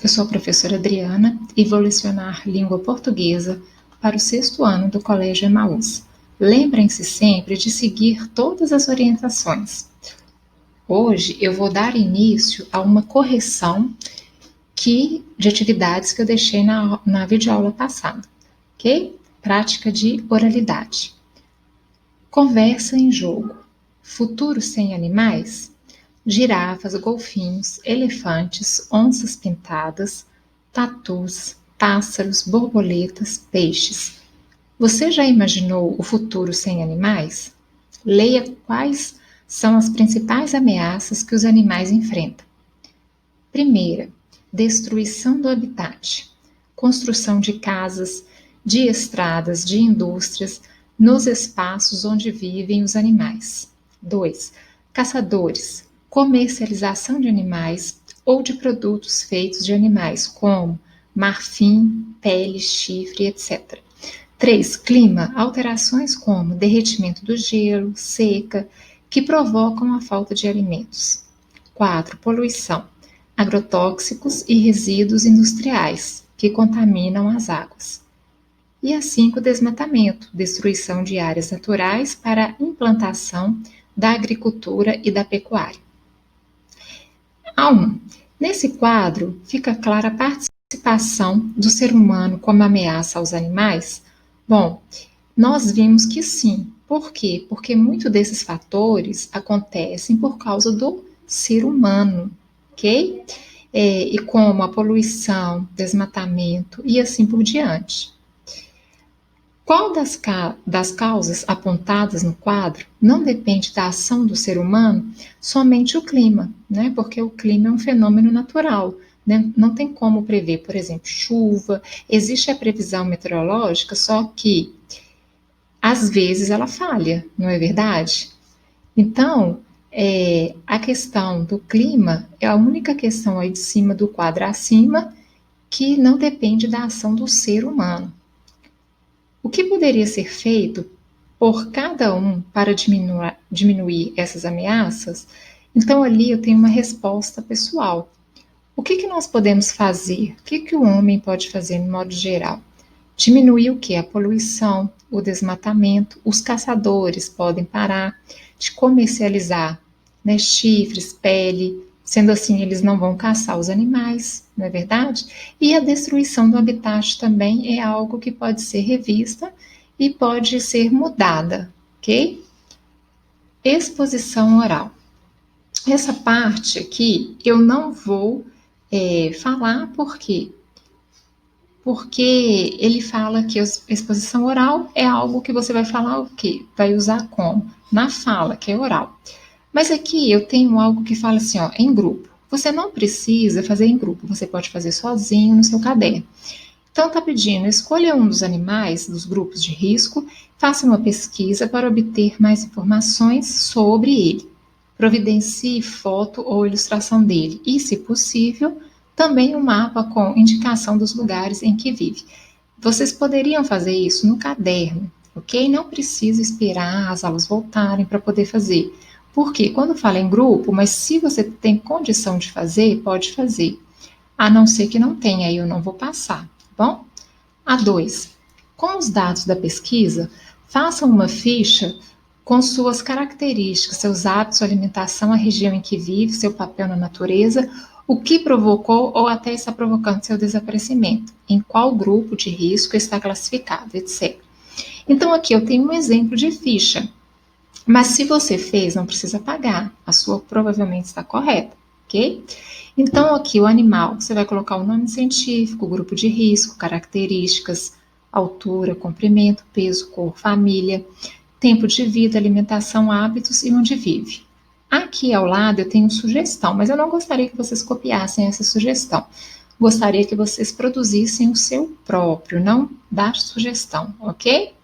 eu sou a professora Adriana e vou lecionar língua portuguesa para o 6º ano do Colégio Emaús. Lembrem-se sempre de seguir todas as orientações. Hoje eu vou dar início a uma correção de atividades que eu deixei na videoaula passada, ok? Prática de oralidade. Conversa em jogo. Futuro sem animais? Girafas, golfinhos, elefantes, onças pintadas, tatus, pássaros, borboletas, peixes. Você já imaginou o futuro sem animais? Leia quais são as principais ameaças que os animais enfrentam. Primeira, destruição do habitat, construção de casas, de estradas, de indústrias, nos espaços onde vivem os animais. 2. Caçadores, comercialização de animais ou de produtos feitos de animais, como marfim, pele, chifre, etc. 3. Clima, alterações como derretimento do gelo, seca, que provocam a falta de alimentos. 4. Poluição, agrotóxicos e resíduos industriais, que contaminam as águas. E a 5, desmatamento, destruição de áreas naturais para a implantação da agricultura e da pecuária. A1. Nesse quadro, fica clara a participação do ser humano como ameaça aos animais? Bom, nós vimos que sim. Por quê? Porque muitos desses fatores acontecem por causa do ser humano, ok? E como a poluição, desmatamento e assim por diante. Qual das causas apontadas no quadro não depende da ação do ser humano? Somente o clima, né? Porque o clima é um fenômeno natural, né? Não tem como prever, por exemplo, chuva. Existe a previsão meteorológica, só que às vezes ela falha, não é verdade? Então, a questão do clima é a única questão aí de cima do quadro acima que não depende da ação do ser humano. O que poderia ser feito por cada um para diminuir essas ameaças? Então, ali eu tenho uma resposta pessoal. O que nós podemos fazer? O que o homem pode fazer, no modo geral? Diminuir o que? A poluição, o desmatamento. Os caçadores podem parar de comercializar, né, chifres, pele. Sendo assim, eles não vão caçar os animais, não é verdade? E a destruição do habitat também é algo que pode ser revista e pode ser mudada, ok? Exposição oral. Essa parte aqui eu não vou falar por quê? Porque ele fala que a exposição oral é algo que você vai falar o quê? Vai usar como? Na fala, que é oral. Mas aqui eu tenho algo que fala assim, ó, em grupo. Você não precisa fazer em grupo, você pode fazer sozinho no seu caderno. Então tá pedindo, escolha um dos animais dos grupos de risco, faça uma pesquisa para obter mais informações sobre ele. Providencie foto ou ilustração dele e, se possível, também um mapa com indicação dos lugares em que vive. Vocês poderiam fazer isso no caderno, ok? Não precisa esperar as aulas voltarem para poder fazer. Porque quando fala em grupo, mas se você tem condição de fazer, pode fazer. A não ser que não tenha, aí eu não vou passar, tá bom? A2. Com os dados da pesquisa, faça uma ficha com suas características, seus hábitos, sua alimentação, a região em que vive, seu papel na natureza, o que provocou ou até está provocando seu desaparecimento, em qual grupo de risco está classificado, etc. Então aqui eu tenho um exemplo de ficha. Mas se você fez, não precisa pagar. A sua provavelmente está correta, ok? Então, aqui o animal, você vai colocar o nome científico, o grupo de risco, características, altura, comprimento, peso, cor, família, tempo de vida, alimentação, hábitos e onde vive. Aqui ao lado eu tenho sugestão, mas eu não gostaria que vocês copiassem essa sugestão. Gostaria que vocês produzissem o seu próprio, não dar sugestão, ok?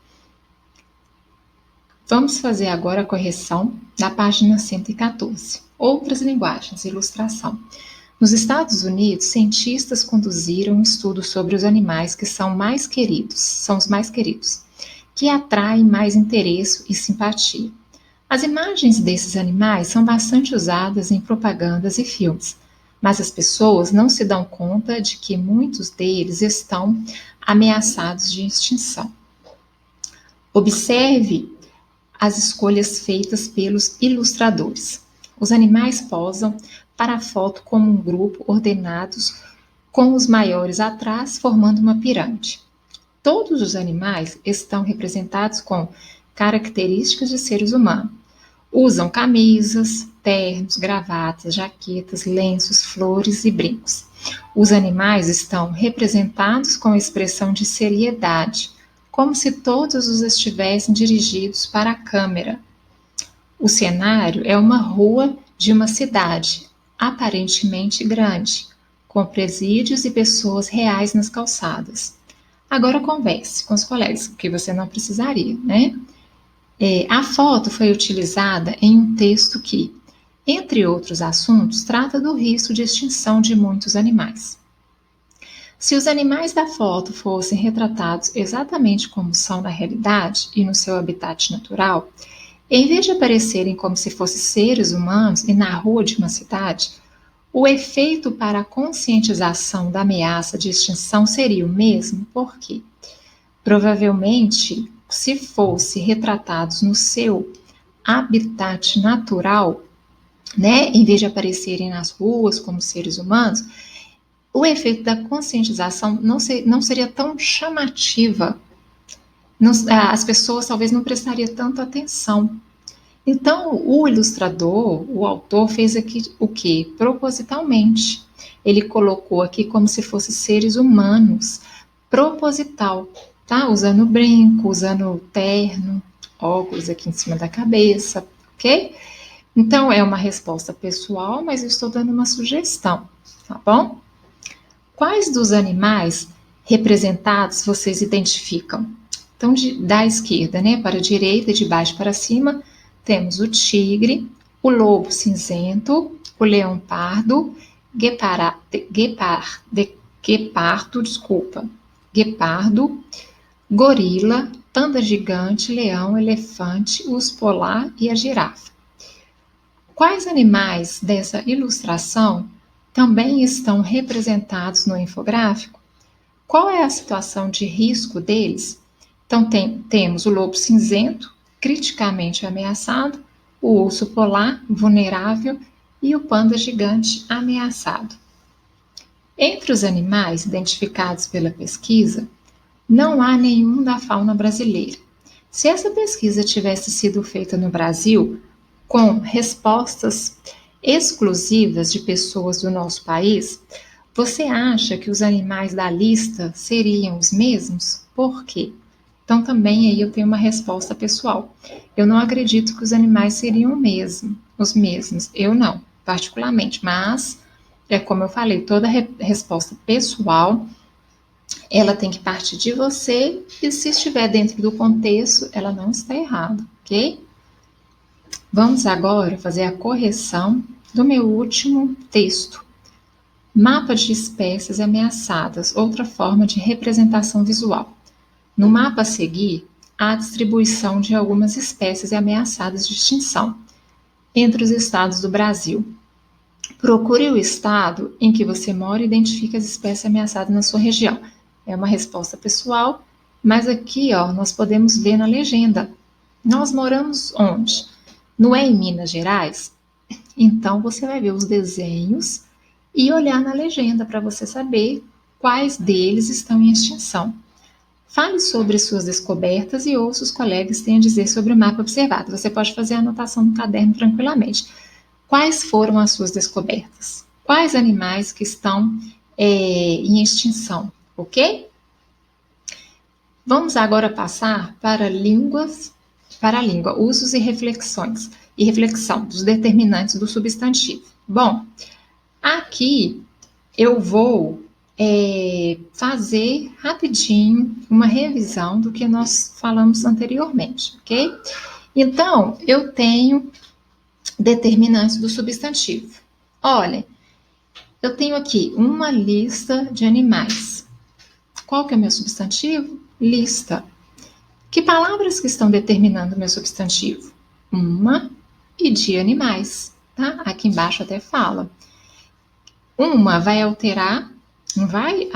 Vamos fazer agora a correção da página 114. Outras linguagens, ilustração. Nos Estados Unidos, cientistas conduziram um estudo sobre os animais que são os mais queridos, que atraem mais interesse e simpatia. As imagens desses animais são bastante usadas em propagandas e filmes, mas as pessoas não se dão conta de que muitos deles estão ameaçados de extinção. Observe as escolhas feitas pelos ilustradores. Os animais posam para a foto como um grupo ordenados, com os maiores atrás, formando uma pirâmide. Todos os animais estão representados com características de seres humanos. Usam camisas, ternos, gravatas, jaquetas, lenços, flores e brincos. Os animais estão representados com expressão de seriedade, como se todos os estivessem dirigidos para a câmera. O cenário é uma rua de uma cidade, aparentemente grande, com presídios e pessoas reais nas calçadas. Agora converse com os colegas, porque você não precisaria, né? A foto foi utilizada em um texto que, entre outros assuntos, trata do risco de extinção de muitos animais. Se os animais da foto fossem retratados exatamente como são na realidade e no seu habitat natural, em vez de aparecerem como se fossem seres humanos e na rua de uma cidade, o efeito para a conscientização da ameaça de extinção seria o mesmo, porque provavelmente, se fossem retratados no seu habitat natural, né, em vez de aparecerem nas ruas como seres humanos, o efeito da conscientização não seria tão chamativa. As pessoas talvez não prestariam tanta atenção. Então, o ilustrador, o autor, fez aqui o quê? Propositalmente. Ele colocou aqui como se fossem seres humanos, proposital, tá? Usando brinco, usando terno, óculos aqui em cima da cabeça, ok? Então, é uma resposta pessoal, mas eu estou dando uma sugestão, tá bom? Quais dos animais representados vocês identificam? Então, da esquerda, né, para a direita, de baixo para cima, temos o tigre, o lobo cinzento, o leão pardo, guepardo, gorila, panda gigante, leão, elefante, urso polar e a girafa. Quais animais dessa ilustração também estão representados no infográfico? Qual é a situação de risco deles? Então, temos o lobo cinzento, criticamente ameaçado, o urso polar, vulnerável, e o panda gigante, ameaçado. Entre os animais identificados pela pesquisa, não há nenhum da fauna brasileira. Se essa pesquisa tivesse sido feita no Brasil, com respostas exclusivas de pessoas do nosso país, você acha que os animais da lista seriam os mesmos? Por quê? Então, também aí eu tenho uma resposta pessoal. Eu não acredito que os animais seriam os mesmos. Eu não, particularmente. Mas, é como eu falei, toda resposta pessoal, ela tem que partir de você. E se estiver dentro do contexto, ela não está errada, ok? Vamos agora fazer a correção do meu último texto. Mapa de espécies ameaçadas, outra forma de representação visual. No mapa a seguir, há a distribuição de algumas espécies ameaçadas de extinção entre os estados do Brasil. Procure o estado em que você mora e identifique as espécies ameaçadas na sua região. É uma resposta pessoal, mas aqui nós podemos ver na legenda. Nós moramos onde? Não é em Minas Gerais? Então você vai ver os desenhos e olhar na legenda para você saber quais deles estão em extinção. Fale sobre suas descobertas e ouça os colegas têm a dizer sobre o mapa observado. Você pode fazer a anotação no caderno tranquilamente. Quais foram as suas descobertas? Quais animais que estão em extinção, ok? Vamos agora passar para a língua, usos e reflexões, e reflexão dos determinantes do substantivo. Bom, aqui eu vou fazer rapidinho uma revisão do que nós falamos anteriormente, ok? Então, eu tenho determinantes do substantivo. Olha, eu tenho aqui uma lista de animais. Qual que é o meu substantivo? Lista. Que palavras que estão determinando o meu substantivo? Uma e de animais, tá? Aqui embaixo até fala. Uma vai alterar, não vai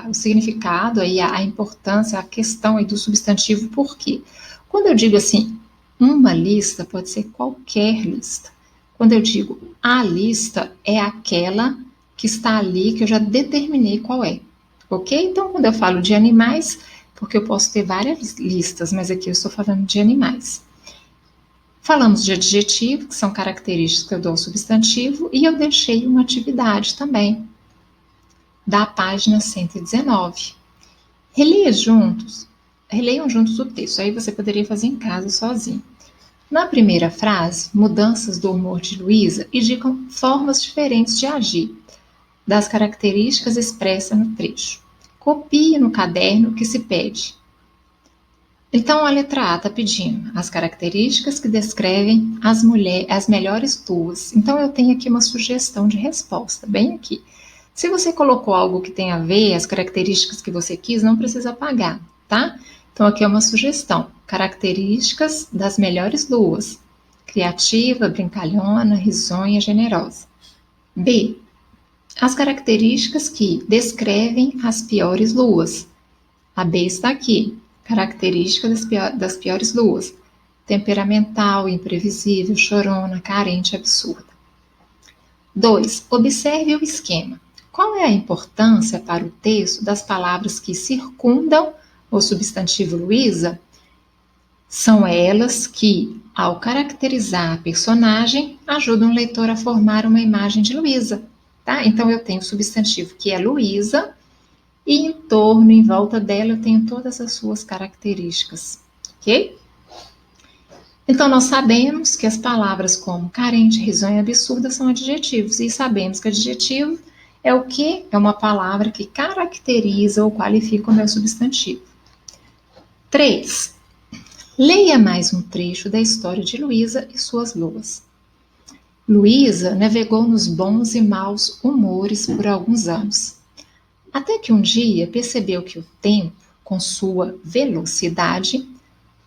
o significado, aí, a importância, a questão aí do substantivo, por quê? Quando eu digo assim, uma lista, pode ser qualquer lista. Quando eu digo a lista, é aquela que está ali, que eu já determinei qual é. Ok? Então, quando eu falo de animais, porque eu posso ter várias listas, mas aqui eu estou falando de animais. Falamos de adjetivo, que são características que eu dou ao substantivo, e eu deixei uma atividade também, da página 119. Releiam juntos o texto, aí você poderia fazer em casa sozinho. Na primeira frase, mudanças do humor de Luísa indicam formas diferentes de agir, das características expressas no trecho. Copie no caderno que se pede. Então, a letra A está pedindo as características que descrevem as melhores tuas. Então, eu tenho aqui uma sugestão de resposta, bem aqui. Se você colocou algo que tem a ver, as características que você quis, não precisa apagar, tá? Então, aqui é uma sugestão. Características das melhores luas. Criativa, brincalhona, risonha, generosa. B. As características que descrevem as piores luas. A B está aqui. Características das piores luas. Temperamental, imprevisível, chorona, carente, absurda. 2. Observe o esquema. Qual é a importância para o texto das palavras que circundam o substantivo Luísa? São elas que, ao caracterizar a personagem, ajudam o leitor a formar uma imagem de Luísa. Tá? Então, eu tenho o substantivo que é Luísa, e em torno, em volta dela, eu tenho todas as suas características, ok? Então, nós sabemos que as palavras como carente, risonha e absurda são adjetivos, e sabemos que adjetivo é o quê? É uma palavra que caracteriza ou qualifica o meu substantivo. 3. Leia mais um trecho da história de Luísa e suas luas. Luísa navegou nos bons e maus humores por alguns anos. Até que um dia percebeu que o tempo, com sua velocidade,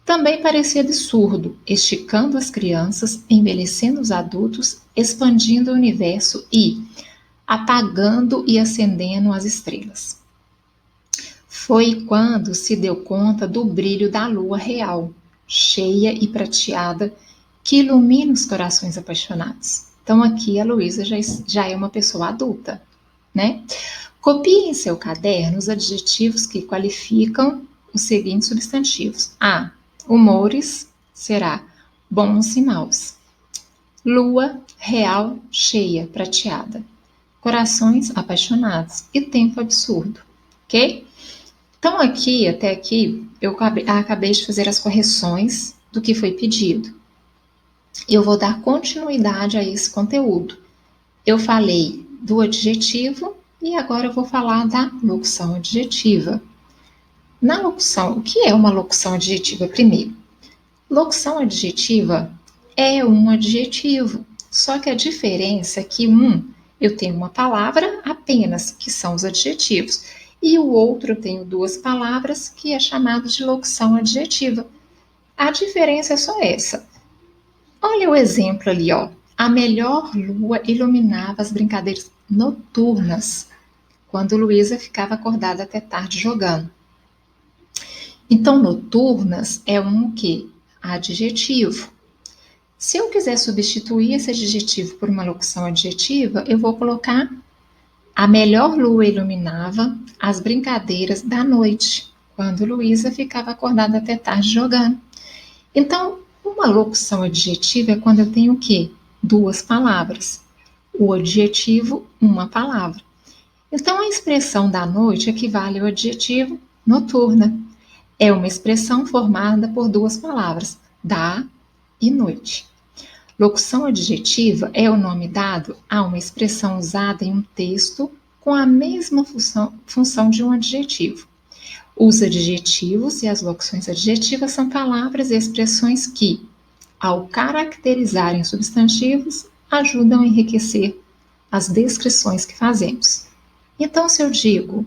também parecia absurdo, esticando as crianças, envelhecendo os adultos, expandindo o universo e apagando e acendendo as estrelas. Foi quando se deu conta do brilho da lua real, cheia e prateada, que ilumina os corações apaixonados. Então aqui a Luísa já é uma pessoa adulta, né? Copie em seu caderno os adjetivos que qualificam os seguintes substantivos. A. Humores será bons e maus. Lua real, cheia, prateada. Corações apaixonados e tempo absurdo, ok? Então até aqui, eu acabei de fazer as correções do que foi pedido. Eu vou dar continuidade a esse conteúdo. Eu falei do adjetivo e agora eu vou falar da locução adjetiva. Na locução, o que é uma locução adjetiva primeiro? Locução adjetiva é um adjetivo, só que a diferença é que eu tenho uma palavra apenas, que são os adjetivos, e o outro eu tenho duas palavras, que é chamado de locução adjetiva. A diferença é só essa. Olha o exemplo ali, ó. A melhor lua iluminava as brincadeiras noturnas, quando Luísa ficava acordada até tarde jogando. Então, noturnas é um quê? Adjetivo. Se eu quiser substituir esse adjetivo por uma locução adjetiva, eu vou colocar a melhor lua iluminava as brincadeiras da noite, quando Luísa ficava acordada até tarde jogando. Então, uma locução adjetiva é quando eu tenho o quê? Duas palavras. O adjetivo, uma palavra. Então, a expressão da noite equivale ao adjetivo noturna. É uma expressão formada por duas palavras, da e noite. Locução adjetiva é o nome dado a uma expressão usada em um texto com a mesma função de um adjetivo. Os adjetivos e as locuções adjetivas são palavras e expressões que, ao caracterizarem substantivos, ajudam a enriquecer as descrições que fazemos. Então, se eu digo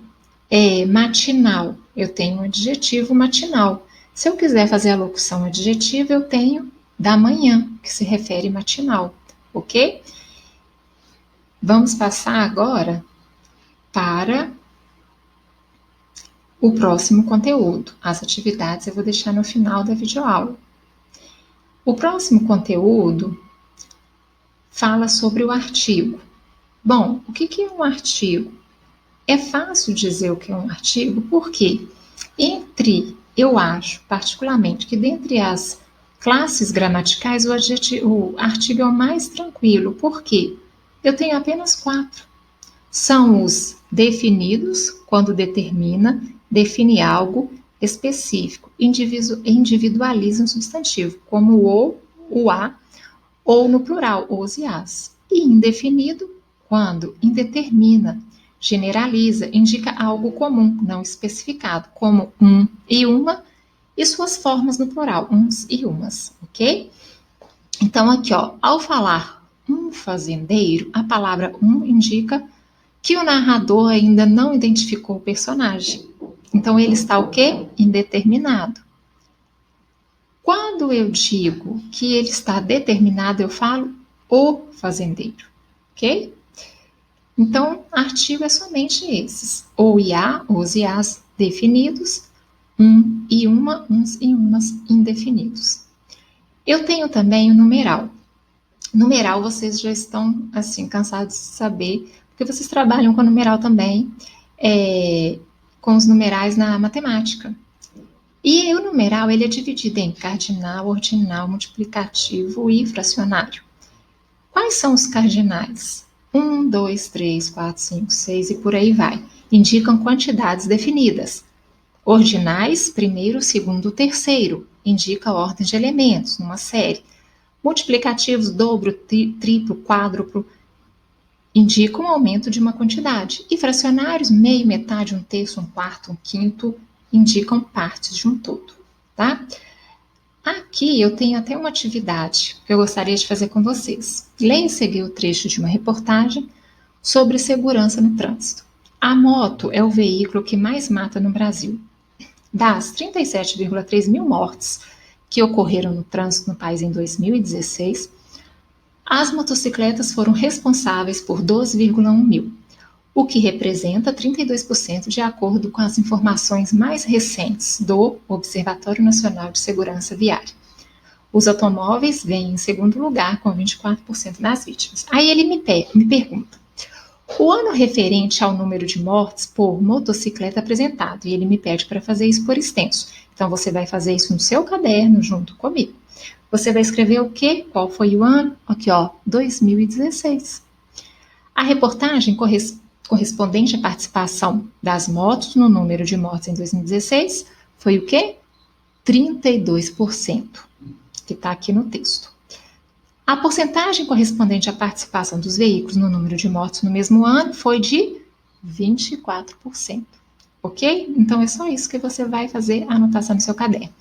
matinal, eu tenho um adjetivo matinal. Se eu quiser fazer a locução adjetiva, eu tenho da manhã, que se refere matinal, ok? Vamos passar agora para o próximo conteúdo. As atividades eu vou deixar no final da videoaula. O próximo conteúdo fala sobre o artigo. Bom, o que é um artigo? É fácil dizer o que é um artigo, porque eu acho particularmente que dentre as classes gramaticais, o artigo é o mais tranquilo. Por quê? Eu tenho apenas 4. São os definidos, quando define algo específico, individualiza um substantivo, como o a, ou no plural, os e as. E indefinido, quando indetermina, generaliza, indica algo comum, não especificado, como um e uma, e suas formas no plural, uns e umas, ok? Então, aqui, ó, ao falar um fazendeiro, a palavra um indica que o narrador ainda não identificou o personagem. Então, ele está o quê? Indeterminado. Quando eu digo que ele está determinado, eu falo o fazendeiro, ok? Então, artigo é somente esses. Ou e a, os e as definidos, um e uma, uns e umas indefinidos. Eu tenho também o numeral. Numeral, vocês já estão, assim, cansados de saber, porque vocês trabalham com numeral também, com os numerais na matemática. E o numeral, ele é dividido em cardinal, ordinal, multiplicativo e fracionário. Quais são os cardinais? 1, 2, 3, 4, 5, 6 e por aí vai. Indicam quantidades definidas. Ordinais, primeiro, segundo, terceiro. Indica a ordem de elementos, numa série. Multiplicativos, dobro, triplo, quádruplo, indicam o aumento de uma quantidade. E fracionários, meio, metade, um terço, um quarto, um quinto, indicam partes de um todo, tá? Aqui eu tenho até uma atividade que eu gostaria de fazer com vocês. Leia e seguir o trecho de uma reportagem sobre segurança no trânsito. A moto é o veículo que mais mata no Brasil. Das 37,3 mil mortes que ocorreram no trânsito no país em 2016, as motocicletas foram responsáveis por 12,1 mil, o que representa 32% de acordo com as informações mais recentes do Observatório Nacional de Segurança Viária. Os automóveis vêm em segundo lugar, com 24% das vítimas. Aí ele me pergunta, o ano referente ao número de mortes por motocicleta apresentado, e ele me pede para fazer isso por extenso. Então, você vai fazer isso no seu caderno, junto comigo. Você vai escrever o quê? Qual foi o ano? Aqui, ó, 2016. A reportagem correspondente à participação das motos no número de mortes em 2016 foi o quê? 32%, que está aqui no texto. A porcentagem correspondente à participação dos veículos no número de mortes no mesmo ano foi de 24%, ok? Então é só isso que você vai fazer a anotação no seu caderno.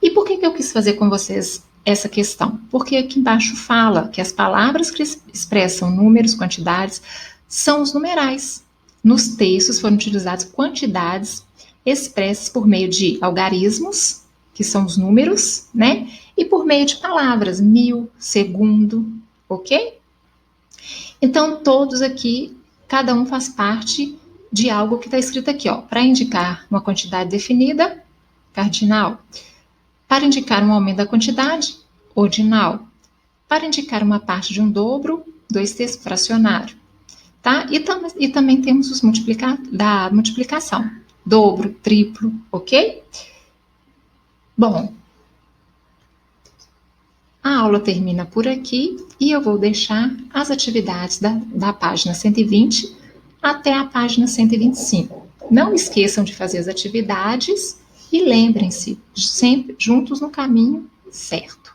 E por que eu quis fazer com vocês essa questão? Porque aqui embaixo fala que as palavras que expressam números, quantidades, são os numerais. Nos textos foram utilizadas quantidades expressas por meio de algarismos, que são os números, né? E por meio de palavras, mil, segundo, ok? Então, todos aqui, cada um faz parte de algo que está escrito aqui, ó. Para indicar uma quantidade definida, cardinal. Para indicar um aumento da quantidade, ordinal. Para indicar uma parte de um dobro, 2/3, fracionário. Tá? E também temos os da multiplicação. Dobro, triplo, ok? Bom, a aula termina por aqui e eu vou deixar as atividades da página 120 até a página 125. Não esqueçam de fazer as atividades e lembrem-se, sempre juntos no caminho certo.